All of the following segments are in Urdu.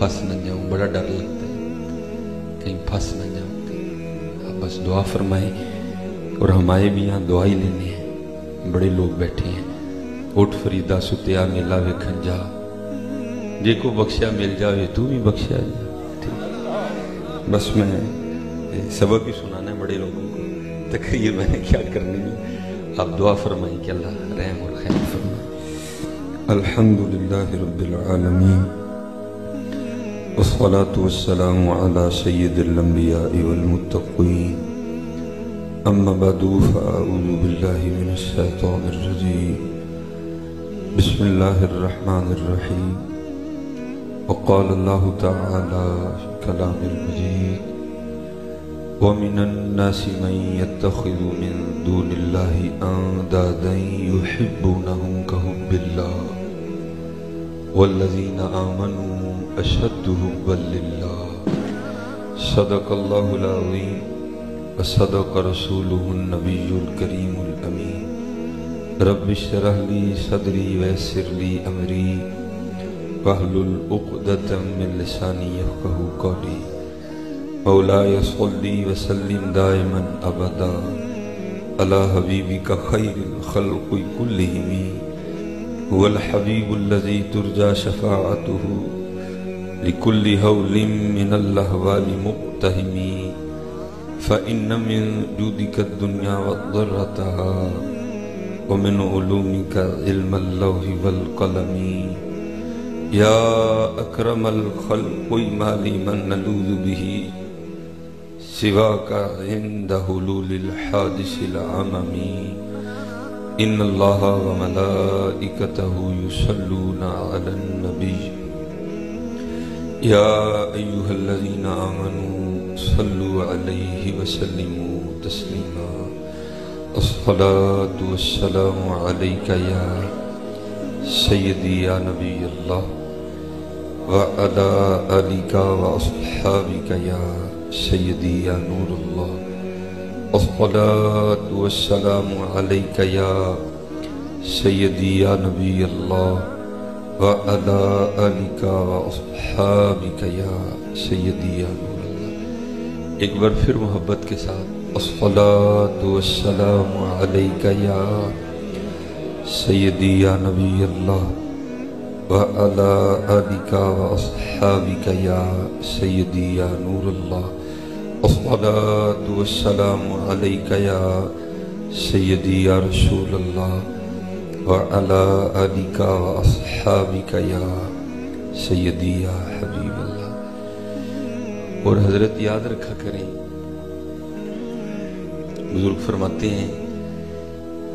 پھنس نہ جاؤں، بڑا ڈر لگتا ہے کہیں پھنس نہ جاؤں۔ آپ بس دعا فرمائیں، اور ہمارے بھی یہاں دعا ہی لینے ہیں، بڑے لوگ بیٹھے ہیں۔ اٹھ فریدا ستیا میلا ویکھن جا، جے کو بخشیا مل جاوے تو بھی بخشیا جا۔ بس میں سبق ہی سنانا ہے بڑے لوگوں کو، تقریر میں نے کیا کرنی ہے، آپ دعا فرمائیں کہ اللہ رحم اور خیر فرمائے۔ الحمدللہ رب العالمین، والصلاة والسلام على سید الانبیاء والمتقین، اما بعد فاعوذ باللہ من الشیطان الرجیم، بسم اللہ الرحمن الرحیم۔ وقال اللہ تعالی فی کلام المجید، ومن الناس من يتخذ من دون الله اندادا يحبونهم كحب الله والذين آمنوا اشد حبا لله۔ صدق اللہ العظیم وصدق رسوله النبی الکریم الامین۔ رب اشرح لی صدری ویسر لی امری واحلل عقدۃ من لسانی یفقہوا قولی۔ مولاي صلی وسلم دائما ابدا علی حبیبک خیر الخلق کلہم، هو الحبیب الذی ترجى شفاعته لكل هول من الاحوال مقتحم، فإن من جودك الدنيا وضرتها ومن علومك علم اللوح والقلم، یا اکرم الخلق ما لی من نلوذ به سواک عند حلول الحادث العمم، ان اللہ وملائکتہ یصلون علی النبی، یا ایہا الذین آمنوا صلوا علیہ وسلموا تسلیما۔ الصلاة والسلام علیک یا سیدی یا نبی اللہ، وعلی آلک واصحابک یا سیدی یا نور اللہ۔ الصلاة والسلام علیک یا سیدی یا نبی اللہ، وعلی آلک واصحابک یا سیدی یا نور اللہ۔ ایک بار پھر محبت کے ساتھ، الصلاة والسلام علیک یا سیدی یا نبی اللہ، وعلی آلک واصحابک یا سیدی یا نور اللہ۔ الصلاة والسلام علیک یا سیدی یا رسول اللہ، وعلی آلک واصحابک یا سیدی یا حبیب اللہ۔ اور حضرت یاد رکھا کریں، بزرگ فرماتے ہیں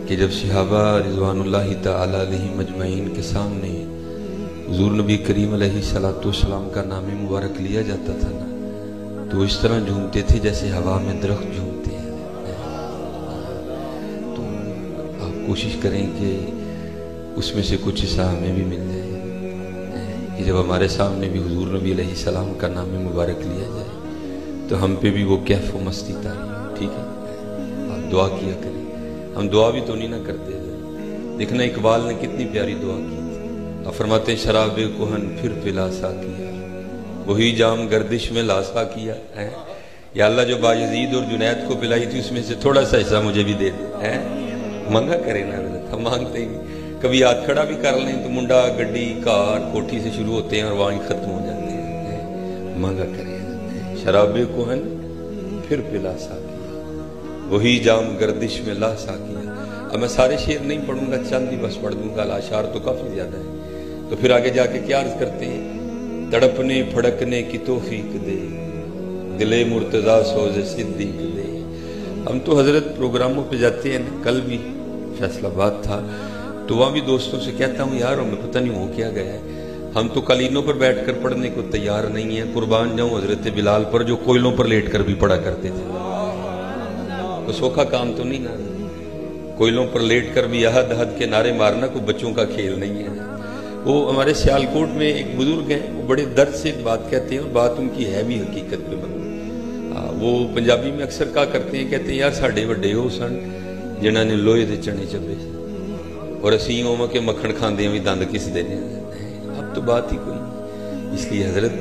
کہ جب صحابہ رضوان اللہ تعالی علیہ مجمعین کے سامنے حضور نبی کریم علیہ السلام کا نام مبارک لیا جاتا تھا نا، تو اس طرح جھومتے تھے جیسے ہوا میں درخت جھومتے ہیں۔ تو آپ کوشش کریں کہ اس میں سے کچھ حصہ ہمیں بھی مل جائے، کہ جب ہمارے سامنے بھی حضور نبی علیہ السلام کا نام مبارک لیا جائے تو ہم پہ بھی وہ کیف و مستی طاری ہو۔ ٹھیک ہے، آپ دعا کیا کریں، ہم دعا بھی تو نہیں نہ کرتے۔ دیکھنا اقبال نے کتنی پیاری دعا کی تھی، آپ فرماتے ہیں شراب کہن پھر پلاسا کیا، وہی جام گردش میں لاسا کیا ہے، یا اللہ جو بایزید اور جنید کو پلائی تھی اس میں سے تھوڑا سا حصہ مجھے بھی دے دے۔ منگا کرے نا حضرت، ہم مانگتے ہی نہیں، کبھی ہاتھ کھڑا بھی کر لیں تو منڈا گڈی کار کوٹھی سے شروع ہوتے ہیں اور وہاں ختم ہو جاتے ہیں۔ منگا کرے شراب کہن پھر پلاسا کیا، وہی جام گردش میں لاسا کیا۔ اب میں سارے شعر نہیں پڑھوں گا، چند ہی بس پڑھ دوں گا، الاشعار تو کافی زیادہ ہے۔ تو پھر آگے جا کے کیا عرض کرتے ہیں، تڑپنے پھڑکنے کی توفیق دے، دل مرتضیٰ سوز صدیق دے۔ ہم تو حضرت پروگراموں پہ جاتے ہیں، کل بھی فیصلہ آباد تھا تو وہاں بھی دوستوں سے کہتا ہوں یار ہمیں پتہ نہیں ہو کیا گیا ہے، ہم تو قالینوں پر بیٹھ کر پڑھنے کو تیار نہیں ہیں۔ قربان جاؤں حضرت بلال پر جو کوئلوں پر لیٹ کر بھی پڑھا کرتے تھے، تو سوکھا کام تو نہیں نا، کوئلوں پر لیٹ کر بھی احد احد کے نعرے مارنا کوئی بچوں کا کھیل نہیں ہے۔ وہ ہمارے سیالکوٹ میں ایک بزرگ ہیں، وہ بڑے درد سے ایک بات کہتے ہیں اور بات ان کی ہے بھی حقیقت پہ بنی۔ وہ پنجابی میں اکثر کہا کرتے ہیں، کہتے ہیں یار ساڈے وڈے ہو سن جنہاں نے لوہے دے چنے چبے اور اسی اوما کے مکھن کھاندے بھی دند کس دے نے۔ اب تو بات ہی کوئی نہیں، اس لیے حضرت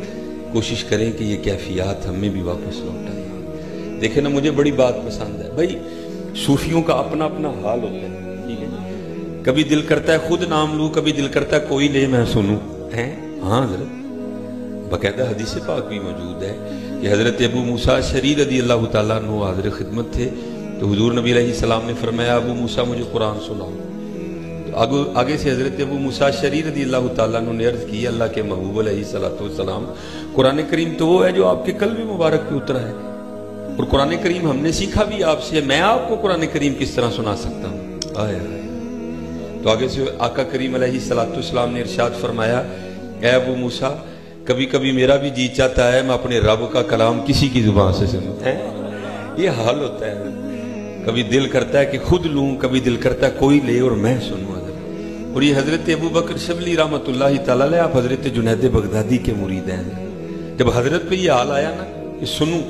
کوشش کریں کہ یہ کیفیات ہمیں بھی واپس لوٹائیں۔ دیکھیں نا، مجھے بڑی بات پسند ہے بھائی، صوفیوں کا اپنا اپنا حال ہوتا ہے، ٹھیک ہے؟ کبھی دل کرتا ہے خود نام لوں، کبھی دل کرتا ہے کوئی لے میں سنوں، ہیں؟ ہاں حضرت، باقاعدہ حدیث پاک بھی موجود ہے کہ حضرت ابو موسیٰ اشعری رضی اللہ تعالیٰ عنہ حاضر خدمت تھے، تو حضور نبی علیہ السلام نے فرمایا ابو موسیٰ مجھے قرآن سناؤ۔ آگے سے حضرت ابو موسیٰ اشعری رضی اللہ تعالیٰ عنہ نے عرض کی، اللہ کے محبوب علیہ السلام، قرآن کریم تو وہ ہے جو آپ کے قلب مبارک پہ اترا ہے، اور قرآن کریم ہم نے سیکھا بھی آپ سے، میں آپ کو قرآن کریم کس طرح سنا سکتا ہوں؟ آئے آئے۔ تو آگے سے آقا کریم علیہ السلام نے ارشاد فرمایا، اے ابو موسیٰ، کبھی کبھی میرا بھی جی چاہتا ہے میں اپنے رب کا کلام کسی کی زبان سے سنوں۔ یہ حال ہوتا ہے، کبھی دل کرتا ہے کہ خود لوں، کبھی دل کرتا ہے کوئی لے اور میں سنوں۔ اور یہ حضرت ابو بکر شبلی رحمۃ اللہ تعالیٰ علیہ، آپ حضرت جنید بغدادی کے مرید ہیں۔ جب حضرت پہ یہ حال آیا نا کہ سنوں،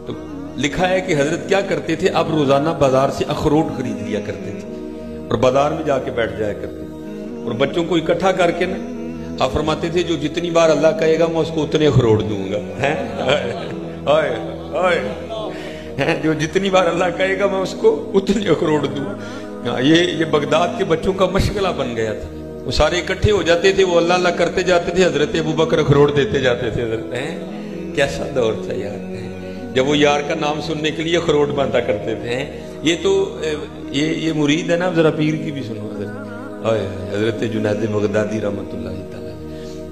تو لکھا ہے کہ حضرت کیا کرتے تھے، اب روزانہ بازار سے اخروٹ خرید لیا کرتے تھے اور بازار میں جا کے بیٹھ جایا کرتے تھے، اور بچوں کو اکٹھا کر کے نا آپ فرماتے تھے جو جتنی بار اللہ کہے گا میں اس کو اتنے اخروٹ دوں گا، جو جتنی بار اللہ کہے گا میں اس کو اتنے اخروٹ دوں۔ یہ بغداد کے بچوں کا مشغلہ بن گیا تھا، وہ سارے اکٹھے ہو جاتے تھے، وہ اللہ اللہ کرتے جاتے تھے، حضرت ابو بکر اخروٹ دیتے جاتے تھے۔ حضرت کیسا دور تھا یار، جب وہ یار کا نام سننے کے لیے اخروٹ باندھا کرتے تھے۔ یہ تو یہ مرید ہے نا، ذرا پیر کی بھی سنو حضرت جنید بغدادی رحمۃ اللہ تعالیٰ۔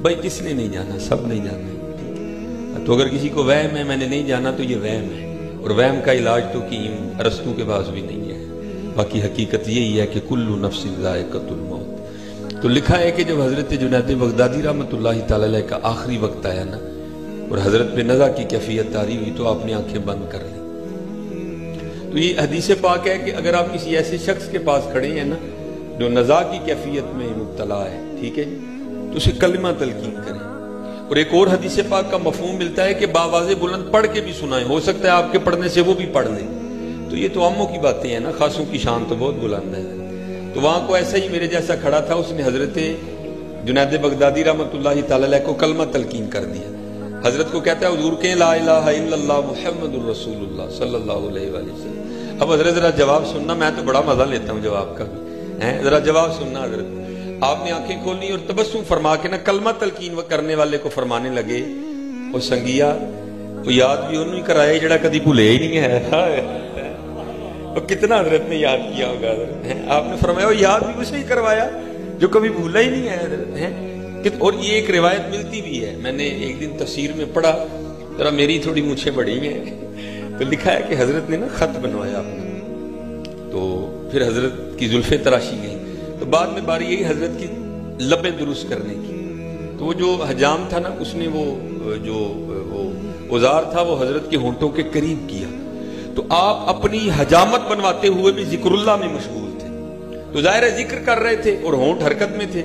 بھائی کس نے نہیں جانا، سب نہیں جانا، تو اگر کسی کو وہم ہے میں نے نہیں جانا تو یہ وہم ہے، اور وہم کا علاج تو ارسطو کے پاس بھی نہیں ہے، باقی حقیقت یہی ہے کہ کل نفس ذائقۃ الموت۔ تو لکھا ہے کہ جب حضرت جنید بغدادی رحمۃ اللہ تعالیٰ علیہ کا آخری وقت آیا نا، اور حضرت پہ نزع کی کیفیت طاری ہوئی، تو آپ نے آنکھیں بند کر لیں۔ تو یہ حدیث پاک ہے کہ اگر آپ کسی ایسے شخص کے پاس کھڑے ہیں نا جو نزع کی کیفیت میں مبتلا ہے، ٹھیک ہے، تو اسے کلمہ تلقین کریں۔ اور ایک اور حدیث پاک کا مفہوم ملتا ہے کہ باواز بلند پڑھ کے بھی سنائیں، ہو سکتا ہے آپ کے پڑھنے سے وہ بھی پڑھ لیں۔ تو یہ تو عاموں کی باتیں ہیں نا، خاصوں کی شان تو بہت بلند ہے۔ تو وہاں کو ایسا ہی میرے جیسا کھڑا تھا، اس نے حضرت جنید بغدادی رحمۃ اللہ تعالیٰ علیہ کو کلمہ تلقین کر دیا۔ حضرت کو کہتا ہے حضور کہیں لا الہ الا اللہ محمد الرسول اللہ صلی اللہ علیہ وآلہ وسلم۔ اب حضرت ذرا جواب سننا، میں تو بڑا مزہ لیتا ہوں جواب کا بھی، ذرا جواب سننا۔ حضرت آپ نے آنکھیں کھولی اور تبسم فرما کے نا کلمہ تلقین کرنے والے کو فرمانے لگے، وہ سنگیا وہ یاد بھی انہوں ہی کرایا جڑا کدی بھولے ہی نہیں ہے۔ اور کتنا حضرت نے یاد کیا ہوگا، آپ نے فرمایا وہ یاد بھی اسے ہی کروایا جو کبھی بھولا ہی نہیں ہے حضرت۔ اور یہ ایک روایت ملتی بھی ہے، میں نے ایک دن تفسیر میں پڑھا، ذرا میری تھوڑی مونچھیں بڑی ہیں، تو لکھا ہے کہ حضرت نے نا خط بنوایا اپنا، تو پھر حضرت کی زلفیں تراشی گئیں، تو بعد میں باری یہی حضرت کی لبیں درست کرنے کی، تو وہ جو حجام تھا نا، اس نے وہ جو اوزار تھا وہ حضرت کے ہونٹوں کے قریب کیا، تو آپ اپنی حجامت بنواتے ہوئے بھی ذکر اللہ میں مشغول تھے، تو ظاہر ہے ذکر کر رہے تھے اور ہونٹ حرکت میں تھے،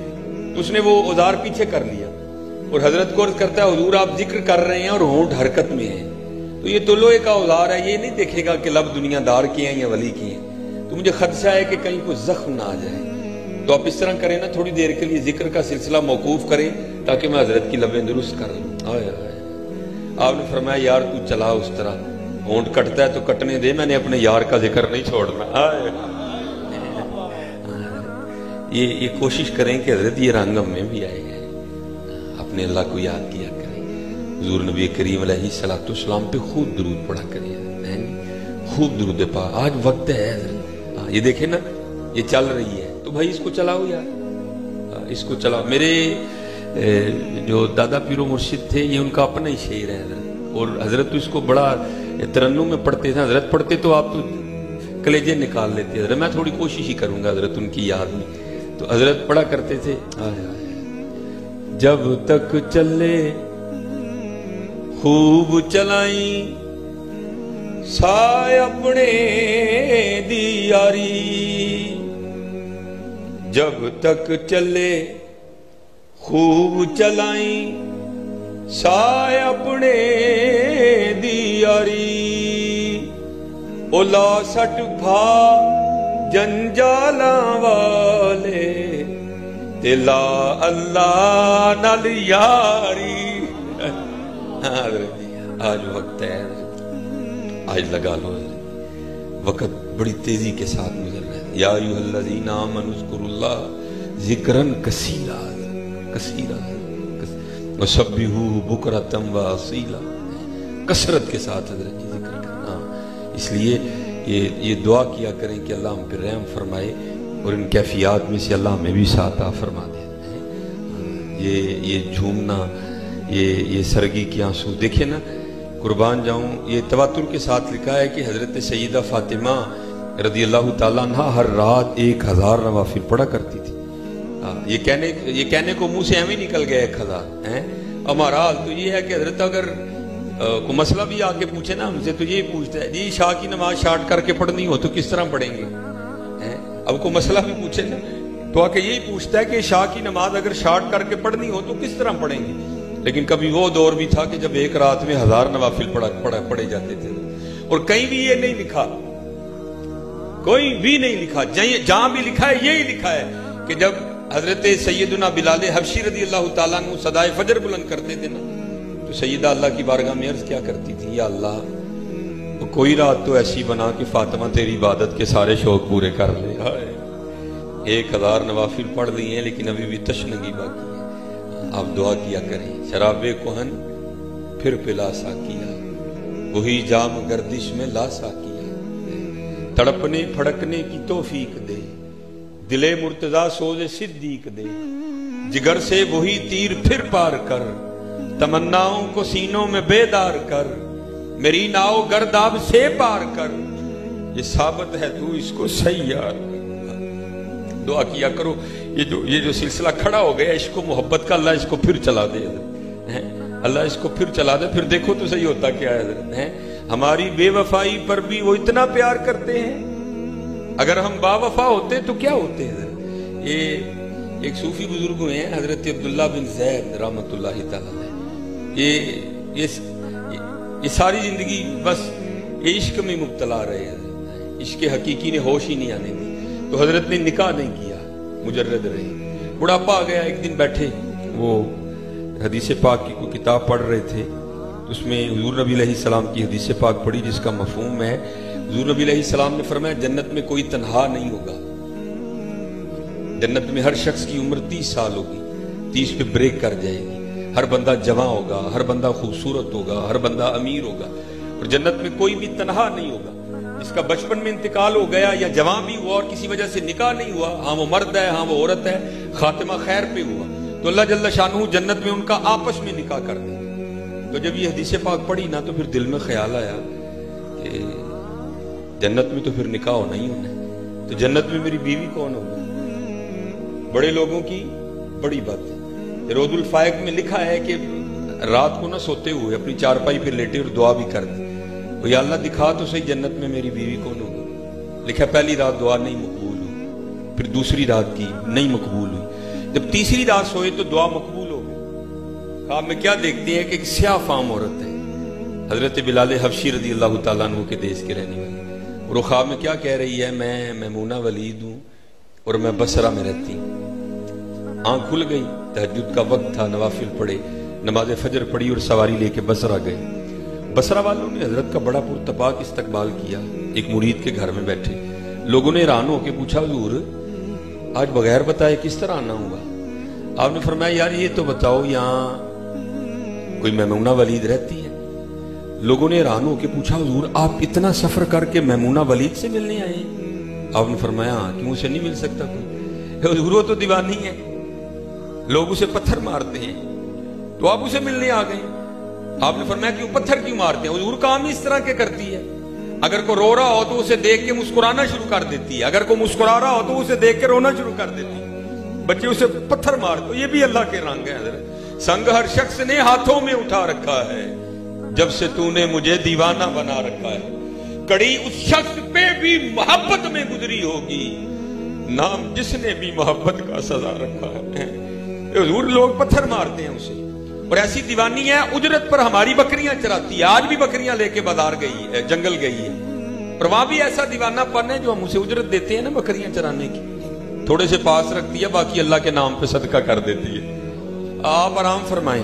تو اس نے وہ اوزار پیچھے کر لیا، اور حضرت کو عرض کرتا ہے حضور آپ ذکر کر رہے ہیں اور ہونٹ حرکت میں ہیں، تو یہ تو لوہے کا اوزار ہے، یہ نہیں دیکھے گا کہ لب دنیا دار کے ہیں یا ولی کے ہیں، تو مجھے خدشہ ہے کہ کہیں کوئی زخم نہ آ جائے، تو آپ اس طرح کریں نا، تھوڑی دیر کے لیے ذکر کا سلسلہ موقوف کریں تاکہ میں حضرت کی لبیں درست کر لوں۔ آپ نے فرمایا یار تو چلا اس طرح، ہونٹ کٹتا ہے تو کٹنے دے، میں نے اپنے یار کا ذکر نہیں چھوڑنا۔ یہ کوشش کریں کہ حضرت یہ رنگ ہم میں بھی آئے گا، اپنے اللہ کو یاد کیا کریں، حضور نبی کریم علیہ السلام پہ خوب درود پڑھا کریں، خوب درود پا۔ آج وقت ہے حضرت، یہ دیکھیں نا یہ چل رہی ہے، تو بھائی اس کو چلاؤ یار، اس کو چلاؤ۔ میرے جو دادا پیر و مرشد تھے، یہ ان کا اپنا ہی شعر ہے حضرت، اور حضرت تو اس کو بڑا ترنم میں پڑھتے تھے، حضرت پڑھتے تو آپ تو کلیجے نکال لیتے حضرت، میں تھوڑی کوشش ہی کروں گا حضرت ان کی یاد میں، تو حضرت پڑھا کرتے تھے، جب تک چلے خوب چلائیں سائے اپنے دی یاری، جب تک چلے خوب چلائیں سائے اپنے دی یاری، اولا سٹ بھا جنجالاں والے تے لا اللہ نال یاری، حضرت جی آج وقت ہے، آج لگا لو، وقت بڑی تیزی کے ساتھ گزر رہا ہے. یا ایھا الذین آمنوا اذکروا اللہ ذکرا کثیرا کثیرا وسبحوہ بکرۃ واصیلا، کثرت کے ساتھ حضرت جی ذکر کرنا. اس لیے یہ دعا کیا کریں کہ اللہ ہم پہ رحم فرمائے اور ان کیفیات میں سے اللہ ہمیں بھی ساتھ فرما دے. یہ جھومنا، یہ سرگی کی آنسو، دیکھیں نا، قربان جاؤں، یہ تواتر کے ساتھ لکھا ہے کہ حضرت سیدہ فاطمہ رضی اللہ تعالیٰ عنہ ہر رات 1000 نوافل پڑھا کرتی تھی. یہ کہنے کو منہ سے ایویں نکل گیا 1000. ہمارا حال تو یہ ہے کہ حضرت اگر کوئی مسئلہ بھی آ کے پوچھے نا ہم سے تو یہ پوچھتا ہے جی شاہ کی نماز شارٹ کر کے پڑھنی ہو تو کس طرح پڑھیں گے. اب کوئی مسئلہ بھی پوچھے نا تو آ کے یہی پوچھتا ہے کہ شاہ کی نماز اگر شارٹ کر کے پڑھنی ہو تو کس طرح پڑھیں گے. لیکن کبھی وہ دور بھی تھا کہ جب ایک رات میں 1000 نوافل پڑھے جاتے تھے. اور کہیں بھی یہ نہیں لکھا، کوئی بھی نہیں لکھا، جہاں بھی لکھا ہے یہی لکھا ہے کہ جب حضرت سیدنا بلال حبشی رضی اللہ تعالیٰ عنہ صدائے فجر بلند کرتے تھے نا تو سیدہ اللہ کی بارگاہ میں عرض کیا کرتی تھی، یا اللہ کوئی رات تو ایسی بنا کہ فاطمہ تیری عبادت کے سارے شوق پورے کر لے. 1000 نوافل پڑھ لی ہیں لیکن ابھی بھی تشنگی باقی ہے. آپ دعا کیا کریں، شراب کہن پھر پلا ساکیا، وہی جام گردش میں لا ساکیا، تڑپنے پھڑکنے کی توفیق دے، دل مرتضی سوز صدیق دے، جگر سے وہی تیر پھر پار کر، تمناؤں کو سینوں میں بیدار کر، میری ناؤ گرداب سے پار کر، یہ ثابت ہے تو اس کو سیار. دعا کیا کرو، یہ جو سلسلہ کھڑا ہو گیا عشق و محبت کا، اللہ اس کو پھر چلا دے، اللہ اس کو پھر چلا دے. پھر دیکھو تو صحیح ہوتا کیا ہے حضرت. ہماری بے وفائی پر بھی وہ اتنا پیار کرتے ہیں. اگر ہم با وفا ہوتے تو کیا ہوتے حضرت. یہ ایک صوفی بزرگ ہوئے ہیں حضرت عبداللہ بن زید رحمۃ اللہ تعالی. یہ ساری زندگی بس یہ عشق میں مبتلا رہے ہیں، عشق حقیقی نے ہوش ہی نہیں آنے دی. تو حضرت نے نکاح نہیں کیا، مجرد رہے. بڑھاپا آ گیا، ایک دن بیٹھے وہ حدیث پاک کی کوئی کتاب پڑھ رہے تھے، اس میں حضور نبی علیہ السلام کی حدیث پاک پڑھی جس کا مفہوم ہے، حضور نبی علیہ السلام نے فرمایا جنت میں کوئی تنہا نہیں ہوگا. جنت میں ہر شخص کی عمر 30 سال ہوگی، 30 پہ بریک کر جائے گی. ہر بندہ جوان ہوگا، ہر بندہ خوبصورت ہوگا، ہر بندہ امیر ہوگا، اور جنت میں کوئی بھی تنہا نہیں ہوگا. جس کا بچپن میں انتقال ہو گیا یا جوان بھی ہوا اور کسی وجہ سے نکاح نہیں ہوا، ہاں وہ مرد ہے ہاں وہ عورت ہے، خاتمہ خیر پہ ہوا، تو اللہ جل شانہ جنت میں ان کا آپس میں نکاح کر دے. تو جب یہ حدیث پاک پڑھی نا تو پھر دل میں خیال آیا کہ جنت میں تو پھر نکاح ہونا ہی ہونا ہے، تو جنت میں میری بیوی کون ہوگی. بڑے لوگوں کی بڑی بات ہے. روض الفائق میں لکھا ہے کہ رات کو نہ سوتے ہوئے اپنی چارپائی پہ لیٹے اور دعا بھی کر دی، یا اللہ دکھا تو صحیح جنت میں میری بیوی کون ہوگی. لکھا پہلی رات دعا نہیں مقبول ہوئی، پھر دوسری رات کی نہیں مقبول ہوئی، جب تیسری رات سوئے تو دعا مقبول ہو گئی. خواب میں کیا دیکھتے ہیں کہ ایک سیاہ فام عورت ہے، حضرت بلال حبشی رضی اللہ تعالیٰ عنہ کے دیش کے رہنے والی، اور وہ خواب میں کیا کہہ رہی ہے، میں میمونہ ولید ہوں اور میں بصرہ میں رہتی ہوں. آنکھ کھل گئی، تہجد کا وقت تھا، نوافل پڑھے، نماز فجر پڑھی اور سواری لے کے بصرہ گئے. بصرہ والوں نے حضرت کا بڑا پرتپاک استقبال کیا. ایک مرید کے گھر میں بیٹھے، لوگوں نے حیران ہو کے پوچھا حضور آج بغیر بتائے کس طرح آنا ہوگا. آپ نے فرمایا یار یہ تو بتاؤ یہاں کوئی میمونہ ولید رہتی ہے. لوگوں نے حیران ہو کے پوچھا حضور آپ اتنا سفر کر کے میمونہ ولید سے ملنے آئے. آپ نے فرمایا ہاں، کیوں اسے نہیں مل سکتا کوئی؟ حضور وہ تو دیوانی ہے، لوگ اسے پتھر مارتے ہیں تو آپ اسے ملنے آ گئے. آپ نے فرمایا کیوں پتھر کیوں مارتے ہیں؟ حضور کام اس طرح کے کرتی ہے، اگر کوئی رو رہا ہو تو اسے دیکھ کے مسکرانا شروع کر دیتی ہے، اگر کوئی مسکرا رہا ہو تو اسے دیکھ کے رونا شروع کر دیتی ہے. بچے اسے پتھر مار دو، یہ بھی اللہ کے رنگ ہے. حضرت سنگ ہر شخص نے ہاتھوں میں اٹھا رکھا ہے، جب سے تو نے مجھے دیوانہ بنا رکھا ہے. کڑی اس شخص پہ بھی محبت میں گزری ہوگی، نام جس نے بھی محبت کا سزا رکھا ہے. حضور لوگ پتھر مارتے ہیں اسے، اور ایسی دیوانی ہے اجرت پر ہماری بکریاں چراتی ہے. آج بھی بکریاں لے کے بازار گئی ہے، جنگل گئی ہے، اور وہاں بھی ایسا دیوانہ پن ہے جو ہم اسے اجرت دیتے ہیں نا بکریاں چرانے کی، تھوڑے سے پاس رکھتی ہے، باقی اللہ کے نام پہ صدقہ کر دیتی ہے. آپ آرام فرمائیں.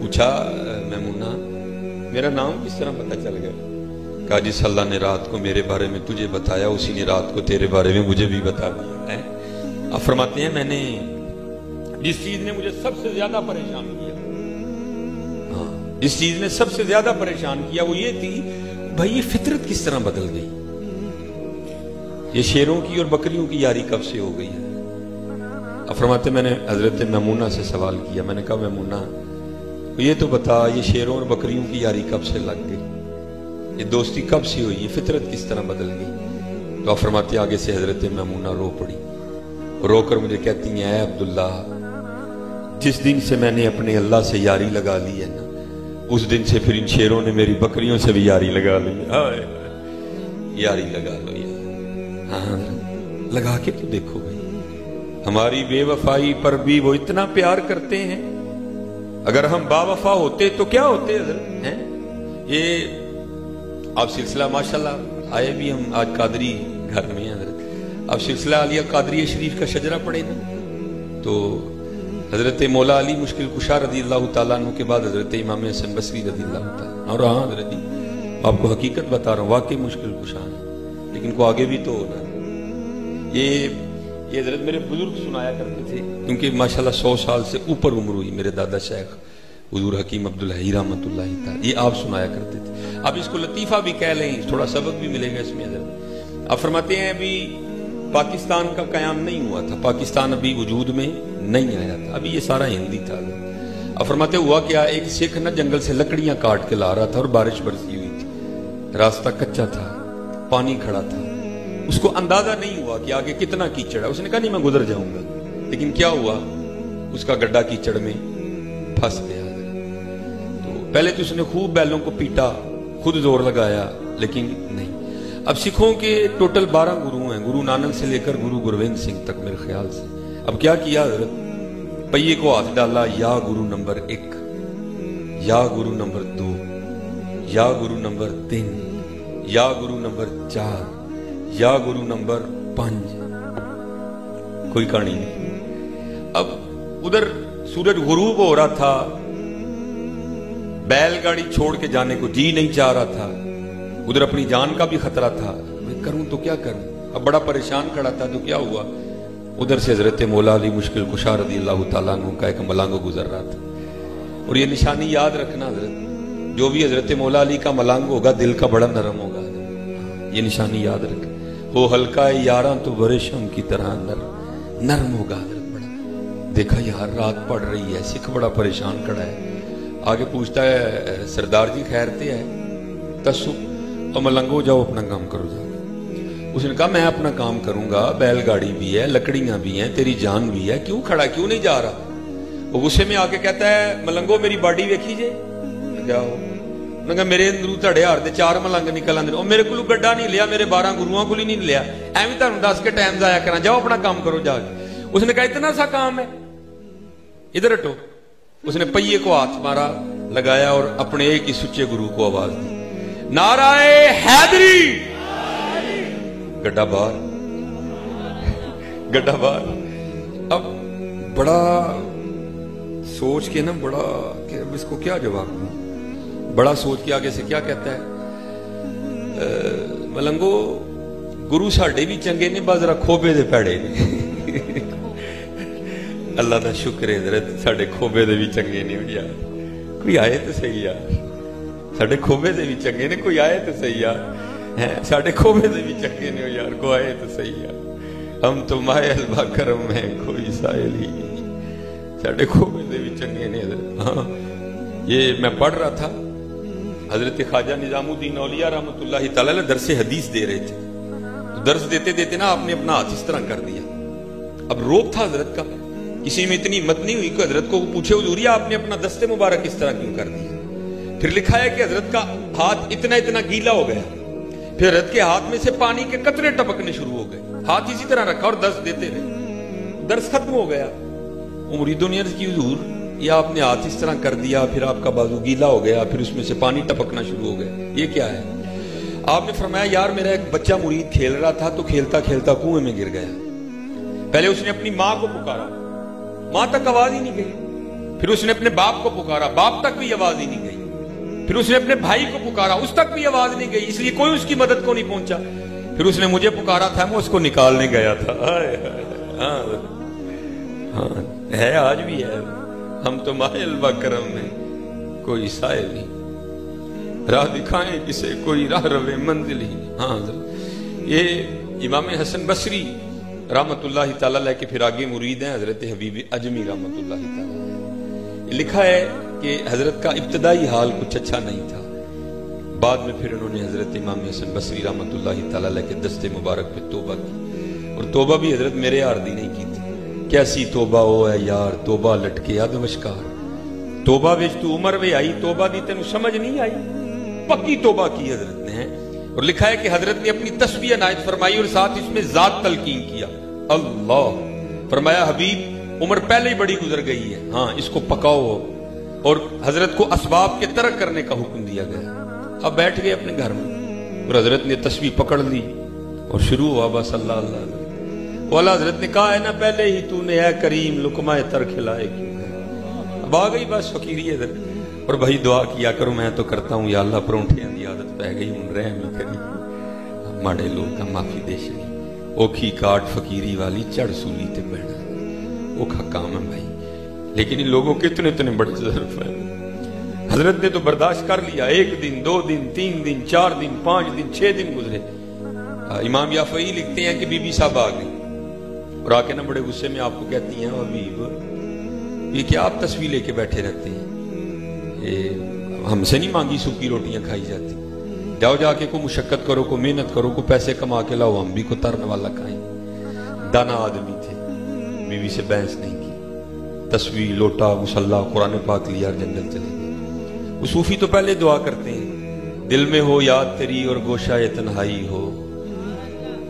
پوچھا میمونہ میرا نام کس طرح پتہ چل گیا؟ کہا جس اللہ نے رات کو میرے بارے میں تجھے بتایا اسی نے رات کو تیرے بارے میں مجھے بھی بتا دیا ہے۔ آپ فرماتے ہیں میں نے جس چیز نے مجھے سب سے زیادہ پریشان کیا، جس چیز نے سب سے زیادہ پریشان کیا وہ یہ تھی بھائی یہ فطرت کس طرح بدل گئی، یہ شیروں کی اور بکریوں کی یاری کب سے ہو گئی ہے۔ آپ فرماتے میں نے حضرت میمونہ سے سوال کیا، میں نے کہا میمونہ یہ تو بتا یہ شیروں اور بکریوں کی یاری کب سے لگ گئی، یہ دوستی کب سے ہوئی، یہ فطرت کس طرح بدل گئی؟ تو آپ فرماتے آگے سے حضرت میمونہ رو پڑی، رو کر مجھے کہتی ہیں اے عبداللہ جس دن سے میں نے اپنے اللہ سے یاری لگا لی ہے نا اس دن سے پھر ان شیروں نے میری بکریوں سے بھی یاری لگا لی ہے۔ یاری لگا لو یار، ہاں لگا کے تو دیکھو بھائی ہماری بے وفائی پر بھی وہ اتنا پیار کرتے ہیں، اگر ہم با وفا ہوتے تو کیا ہوتے حضرت ہیں؟ یہ آپ سلسلہ ماشاءاللہ آئے بھی ہم آج قادری گھر میں ہیں حضرت، آپ سلسلہ علیہ قادری شریف کا شجرہ پڑھے نا تو حضرت مولا علی مشکل کشا رضی اللہ تعالیٰ عنہ کے بعد حضرت امام حسن بصری رضی اللہ تعالیٰ، اور ہاں حضرت جی آپ کو حقیقت بتا رہا ہوں واقعی مشکل کشا ہے لیکن کو آگے بھی تو ہونا ہے۔ یہ حضرت میرے بزرگ سنایا کرتے تھے کیونکہ ماشاءاللہ 100 سال سے اوپر عمر ہوئی میرے دادا شیخ حضور حکیم عبدالحی رحمۃ اللہ تعالیٰ، یہ آپ سنایا کرتے تھے۔ اب اس کو لطیفہ بھی کہہ لیں تھوڑا سبق بھی ملے گا اس میں حضرت۔ آپ فرماتے ہیں ابھی پاکستان کا قیام نہیں ہوا تھا، پاکستان ابھی وجود میں نہیں آیا تھا، ابھی یہ سارا ہندی تھا۔ اب فرماتے ہوا کیا ایک سکھ نہ جنگل سے لکڑیاں کاٹ کے لا رہا تھا اور بارش برسی ہوئی تھی، راستہ کچا تھا، پانی کھڑا تھا، اس کو اندازہ نہیں ہوا کہ آگے کتنا کیچڑ ہے، اس نے کہا نہیں میں گزر جاؤں گا، لیکن کیا ہوا اس کا گڈھا کیچڑ میں پھنس گیا۔ تو پہلے تو اس نے خوب بیلوں کو پیٹا، خود زور لگایا لیکن نہیں۔ اب سکھوں کے ٹوٹل 12 گرو ہیں، گرو نانک سے لے کر گرو گوبند سنگھ تک میرے خیال سے۔ اب کیا کیا حضرت پہیے کو ہاتھ ڈالا، یا گرو نمبر 1، یا گرو نمبر 2، یا گرو نمبر 3، یا گرو نمبر 4، یا گرو نمبر 5، کوئی کہانی نہیں۔ اب ادھر سورج غروب ہو رہا تھا، بیل گاڑی چھوڑ کے جانے کو جی نہیں چاہ رہا تھا، ادھر اپنی جان کا بھی خطرہ تھا، میں کروں تو کیا کروں، اب بڑا پریشان کھڑا تھا۔ تو کیا ہوا ادھر سے حضرت مولا علی مشکل کشا رضی اللہ تعالیٰ عنہ کا ایک ملانگو گزر رہا تھا، اور یہ نشانی یاد رکھنا حضرت جو بھی حضرت مولا علی کا ملانگو ہوگا دل کا بڑا نرم ہوگا، یہ نشانی یاد رکھ، وہ ہلکا یاراں تو ورشم کی طرح نرم ہوگا حضرت بڑا۔ دیکھا یار رات پڑ رہی ہے، سکھ بڑا پریشان کھڑا ہے، آگے پوچھتا ہے سردار جی خیرتے ہے تسو اور ملنگو جاؤ اپنا کام کرو جاؤ۔ اس نے کہا میں اپنا کام کروں گا، بیل گاڑی بھی ہے، لکڑیاں بھی ہیں، تیری جان بھی ہے، کیوں کھڑا کیوں نہیں جا رہا؟ وہ غصے میں آ کے کہتا ہے ملنگو میری باڈی ویکھی جے، کیا ہو؟ انہوں نے کہا میرے اندروں تھڑے ہار دے 4 ملنگ نکل آندے، اور میرے کو گڈھا نہیں لیا، میرے 12 گروہاں کو نہیں لیا، ایویں تانوں دس کے ٹائم ضائع کرنا، جاؤ اپنا کام کرو جا کے۔ اس نے کہا اتنا سا کام ہے، ادھر ہٹو۔ اس نے پہیے کو ہاتھ مارا لگایا اور اپنے ایک ہی سچے گرو کو آواز دی، نعرہ حیدری، گڈھا باہر، گڈھا باہر۔ اب بڑا سوچ کے نا بڑا کہ اب اس کو کیا جواب دوں، بڑا سوچ کے آگے سے کیا کہتا ہے ملنگو گرو ساڈے بھی چنگے نے بس ذرا کھوبے دے پیڑے نے۔ اللہ دا شکر ہے حضرت ساڈے کھوبے دے بھی چنگے نے یار، کوئی آئے تو صحیح یار، ساڈے کھوبے دے بھی چنگے نے، کوئی آئے تو صحیح یار، ساڈے کھوبے دے بھی چنگے نے یار، کوئی آئے تو صحیح یار، ہم تو مائل با کرم ہیں کوئی سائل ہی نہیں، ساڈے کھوبے دے بھی چنگے نے حضرت۔ ہاں یہ میں پڑھ رہا تھا، حضرت خواجہ نظام الدین اولیاء رحمۃ اللہ تعالیٰ علیہ درس حدیث دے رہے تھے، تو درس دیتے دیتے نا آپ نے اپنا ہاتھ اس طرح کر دیا، اب روب تھا حضرت کا، کسی میں اتنی ہمت نہیں ہوئی کہ حضرت کو پوچھے حضور آپ نے اپنا دست مبارک اس طرح کیوں کر دیا؟ پھر لکھا ہے کہ حضرت کا ہاتھ اتنا گیلا ہو گیا، پھر حضرت کے ہاتھ میں سے پانی کے قطرے ٹپکنے شروع ہو گئے، ہاتھ اسی طرح رکھا اور درس دیتے رہے، درس ختم ہو گیا۔ مریدوں نے عرض کی حضور یہ آپ نے ہاتھ اس طرح کر دیا، پھر آپ کا بازو گیلا ہو گیا، پھر اس میں سے پانی ٹپکنا شروع ہو گیا، یہ کیا ہے؟ آپ نے فرمایا یار میرا ایک بچہ مرید کھیل رہا تھا تو کھیلتا کھیلتا کنویں میں گر گیا، پہلے اس نے اپنی ماں کو پکارا، ماں تک آواز ہی نہیں گئی، پھر اس نے اپنے باپ کو پکارا، باپ تک بھی آواز ہی نہیں گئی۔ پھر اس نے اپنے بھائی کو پکارا، اس تک بھی آواز نہیں گئی، اس لیے کوئی اس کی مدد کو نہیں پہنچا۔ پھر اس نے مجھے پکارا تھا، میں اس کو نکالنے گیا تھا۔ ہاں ہے، آج بھی ہے، ہم تو مائل با کرم میں کوئی سائل نہیں، راہ دکھائیں کسے کوئی راہ روے منزل ہی۔ ہاں یہ امام حسن بصری رحمت اللہ تعالیٰ علیہ کے پھر آگے مرید ہیں حضرت حبیب اجمی رحمت اللہ تعالیٰ۔ لکھا ہے کہ حضرت کا ابتدائی حال کچھ اچھا نہیں تھا، بعد میں پھر انہوں نے حضرت امام حسن بصری رحمت اللہ تعالیٰ علیہ کے دستے مبارک پہ توبہ کی، اور توبہ بھی حضرت میرے آردی نہیں کی تھی۔ کیسی توبہ ہو ہے یار، توبہ لٹکے اد وشکار، توبہ وچ تو عمر وے آئی، توبہ دی تینوں سمجھ نہیں آئی، پکی توبہ کی حضرت نے ہے۔ اور لکھا ہے کہ حضرت نے اپنی تسبیح عنایت فرمائی اور ساتھ اس میں ذات تلقین کیا، اللہ فرمایا حبیب عمر پہلے ہی بڑی گزر گئی ہے، ہاں اس کو پکاؤ، اور حضرت کو اسباب کے ترک کرنے کا حکم دیا گیا۔ اب بیٹھ گئے اپنے گھر میں اور حضرت نے تسبیح پکڑ لی اور شروع ہوا بس اللہ اللہ۔ والا حضرت نے کہا ہے نا پہلے ہی تو نے اے کریم لقمہ تر کھلائے کیوں، اب آ گئی بس فقیری حضرت۔ اور بھائی دعا کیا کرو، میں تو کرتا ہوں یا اللہ پرونٹھیاں دی عادت پہ گئی ہوں، رحم کری ماڑے لوگ کا معافی دیشنی، اوکھی کاٹ فقیری والی چڑھ سولی تے بہنا، اوکھا کام ہے بھائی، لیکن ان لوگوں کے اتنے بڑے ظرف ہیں۔ حضرت نے تو برداشت کر لیا، 1 دن 2 دن 3 دن 4 دن 5 دن 6 دن گزرے۔ امام یافعی لکھتے ہیں کہ بی بی صاحب آ گئی اور آ کے نا بڑے غصے میں آپ کو کہتی ہیں حبیب یہ کیا آپ تصویر لے کے بیٹھے رہتے ہیں، ہم سے نہیں مانگی سوکھی روٹیاں کھائی جاتی، جاؤ جا کے کو مشقت کرو، کو محنت کرو، کو پیسے کما کے لاؤ، ہم بھی کو ترن والا کھائیں۔ دانا آدمی تھے، بیوی سے بحث نہیں کی، تصویر لوٹا مصلا قرآن پاک لیا اور جنگل چلے گئے۔ وہ صوفی تو پہلے دعا کرتے ہیں، دل میں ہو یاد تیری اور گوشہ تنہائی ہو،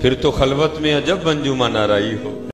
پھر تو خلوت میں عجب انجمن آرائی ہو۔